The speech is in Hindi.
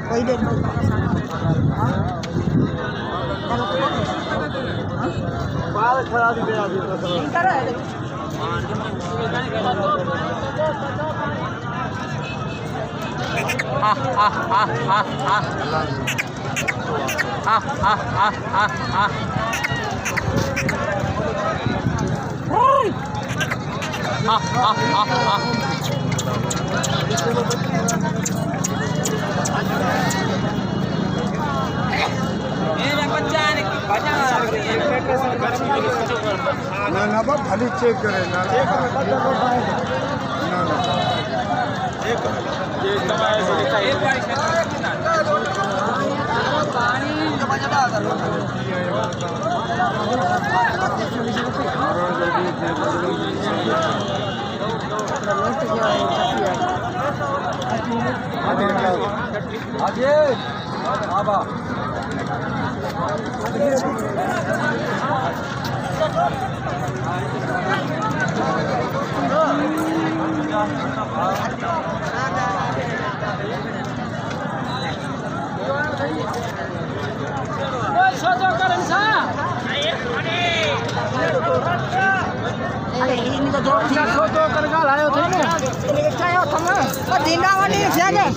कोई देर बाल खराब ही गया ना बाप खाली चेक करे ना अरे ini तो दो कर का लायो थे ने लेके आयो तुम और दीना वाली से ने